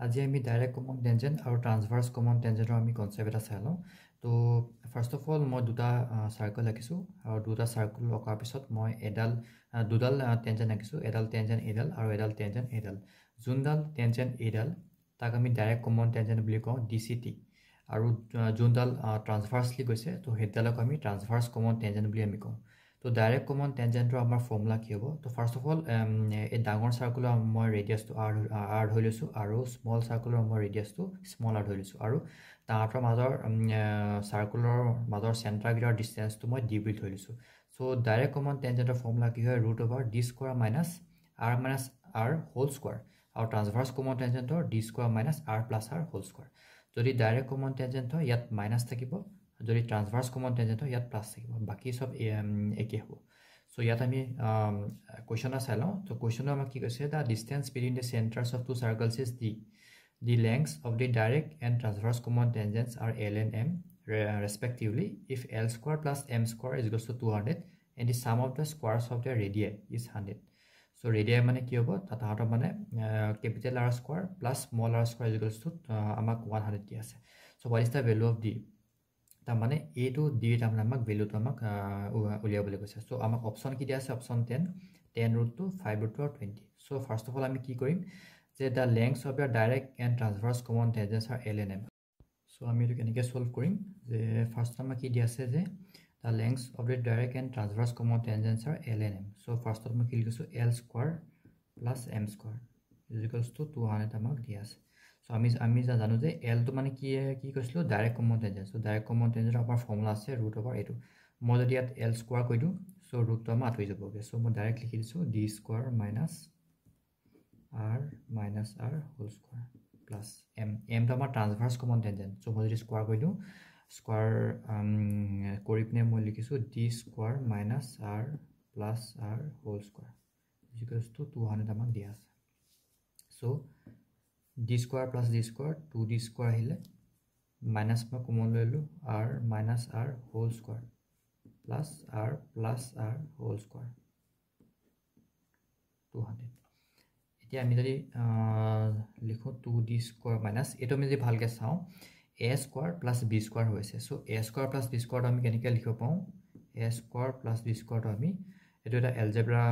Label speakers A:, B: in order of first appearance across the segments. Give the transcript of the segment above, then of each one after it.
A: আজি আমি direct common tangent আৰু ট্ৰান্সভাৰ্স কমন টেনজেন্টৰ আমি কনসেপ্ট এটা চাই লওঁ তো ফাৰ্স্ট অফ অল মই দুটা সাৰ্কেল আঁকিছো আৰু দুটা সাৰ্কেল অঁকাৰ পিছত মই দুডাল টেনজেন্ট আঁকিছো এডাল টেনজেন্ট এডাল আৰু এডাল টেনজেন্ট এডাল যোনডাল টেনজেন্ট এডাল তাক আমি ডাইৰেক্ট কমন টেনজেন্ট বুলি কওঁ ডিসিটি আৰু যোনডাল ট্ৰান্সভাৰ্সলি গৈছে তো হেডালক আমি ট্ৰান্সভাৰ্স কমন টেনজেন্ট বুলি আমি কওঁ তো ডাইৰেক্ট কমন টেনজেন্টৰ আমাৰ ফৰ্মুলা কি হ'ব তো ফাৰ্স্ট অফ অল এই ডাঙৰ সাৰ্কেলৰ মই ৰেডিয়াসটো r ধৰি লৈছো আৰু স্মল সাৰ্কেলৰ মই ৰেডিয়াসটো স্মল r ধৰি লৈছো আৰু তাহাঁতৰ মাজৰ সাৰ্কেলৰ মাজৰ চেন্টাৰ গিটাৰ ডিসটেন্সটো মই d বুলি ধৰি লৈছো সো ডাইৰেক্ট কমন টেনজেন্টৰ ফৰ্মুলা কি হয় √d² - r - r whole square আৰু ট্ৰান্সভাৰ্স কমন টেনজেন্টৰ d² - r + r whole square যদি ডাইৰেক্ট কমন টেনজেন্ট হয় ইয়াত মাইনাস থাকিব যদি ট্ৰান্সভাৰ্স কমন টেনজেন্ট হয় ইয়াত প্লাস থাকিব বাকি সব একে হ'ব সো ইয়াত আমি কোৱেশ্চন চাই লওঁ তো কোৱেশ্চন আমাক কি কৈছে the distance between the centres of two circles is the lengths of the direct and transverse common tangents are L and M respectively if L² + M² is equals to 200 and the sum of the squares of their radii is 100 so radii মানে কি হ'ব তাহাঁতৰ মানে capital R² plus small r² is equals to আমাক 100 দি আছে so what is the value of d তা মানে a to d টা মানে আমাক ভ্যালু তো আমাক উলিয়াবলৈ কৈছে সো আমাক অপচন কি দিয়া আছে অপচন 10 10√2 5√2 আৰু 20 সো ফাৰ্স্ট অফ অল আমি কি কৰিম যে the lengths of the direct and transverse common tangents are L and M so আমি এটো কেনেকৈ সলভ কৰিম যে ফাৰ্স্ট আমাক কি দিয়া আছে যে the lengths of the direct and transverse common tangents are L and M so first আমি কি লিখিছো L² + M² is equals to 200 আমাক দিয়া আছে সো আমি জানো যে L তো মানে কি কৈছিলো direct common tangent so direct common tangent আমাৰ ফৰ্মুলা আছে √এইটো মই যদি ইয়াত L² কৈ দিও সো ৰুট আমাৰ আঁতৰি যাবগে সো মই ডাইৰেক্ট লিখি দিছো d² - r - r whole square plus m তো আমাৰ ট্ৰান্সভাৰ্স কমন টেনজেন্ট সো মই যদি স্কয়াৰ কৰি দিও স্কয়াৰ কৰি পিনে মই লিখিছো d² - r + r whole square equals to 200 আমাক দিয়া আছে সো d² + d² 2d² আহিলে মাইনাস মই কমন লৈলো r - r whole square plus r + r whole square 200 এতিয়া আমি যদি লিখো 2d² মাইনাস এটো আমি যদি ভালকে চাও a² + b² হৈছে সো a² + b² আমি কেনেকৈ লিখিব পাও a² + b² আমি এটো এটা এলজেব্ৰা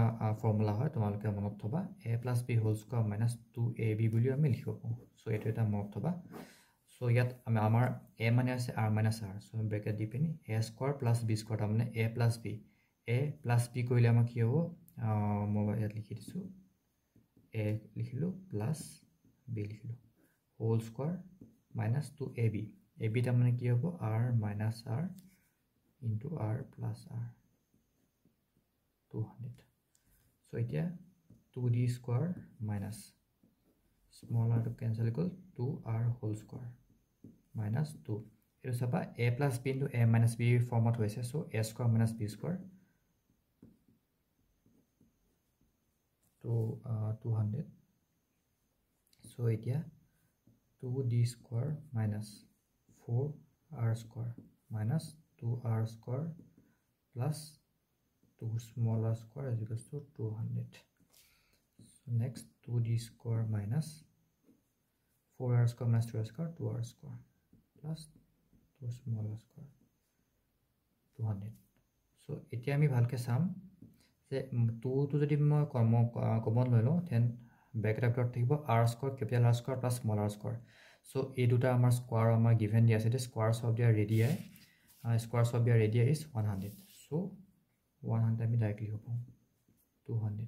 A: ফৰ্মুলা হয় তোমালোকে মনত থবা a + b whole square minus 2ab বুলি আমি লিখিব পাও সো এটো এটা মনত থবা সো ইয়াত আমাৰ a মানে আছে r - r সো ব্ৰেকেট দি পিনি a² + b² মানে a + b কৰিলে আমাৰ কি হ'ব মই ইয়াত লিখি দিছো a লিখিলো প্লাস b লিখিলো হোল স্কয়াৰ মাইনাস 2ab টা মানে কি হ'ব r - r into r plus r 200 so এতিয়া 2d² minus small r to cancel equal 2r whole square minus 2 এটো চাবা a plus b into a minus b ফৰ্মত হৈছে so a² minus b² to 200 so এতিয়া 2d² minus 4r² minus 2r² plus 2 small r² is equals to 200 so next 2d² minus 4r² minus 2r² 2r² plus 2 small r² 200 so এতিয়া আমি ভালকে চাম যে 2 তো যদি মই কমন লৈ লও then ব্ৰেকেট আপডট থাকিব r² capital R² plus small r² so এই দুটা আমাৰ স্কয়াৰ আমাৰ গিভেন দি আছে যে স্কয়াৰস অফ देयर ৰেডিয়াই is 100 so 100 আমি ডাইৰেক্টলি লিখিব পাম 200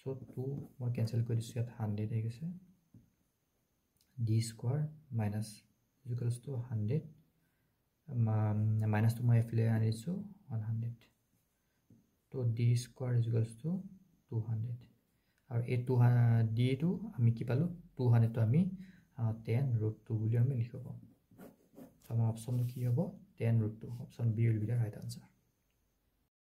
A: so 2 মই কেনসেল কৰি দিছো ইয়াত 100 আহি গৈছে d² minus equals to 100 minus to মই এফালে আনি দিছো 100 তো d² is equals to 200 আৰু এই 200 d টো আমি কি পালো 200 তো আমি 10√2 বুলি আমি লিখিব পাম সো আমাৰ অপচন কি হ'ব 10√2 option B will be the right answer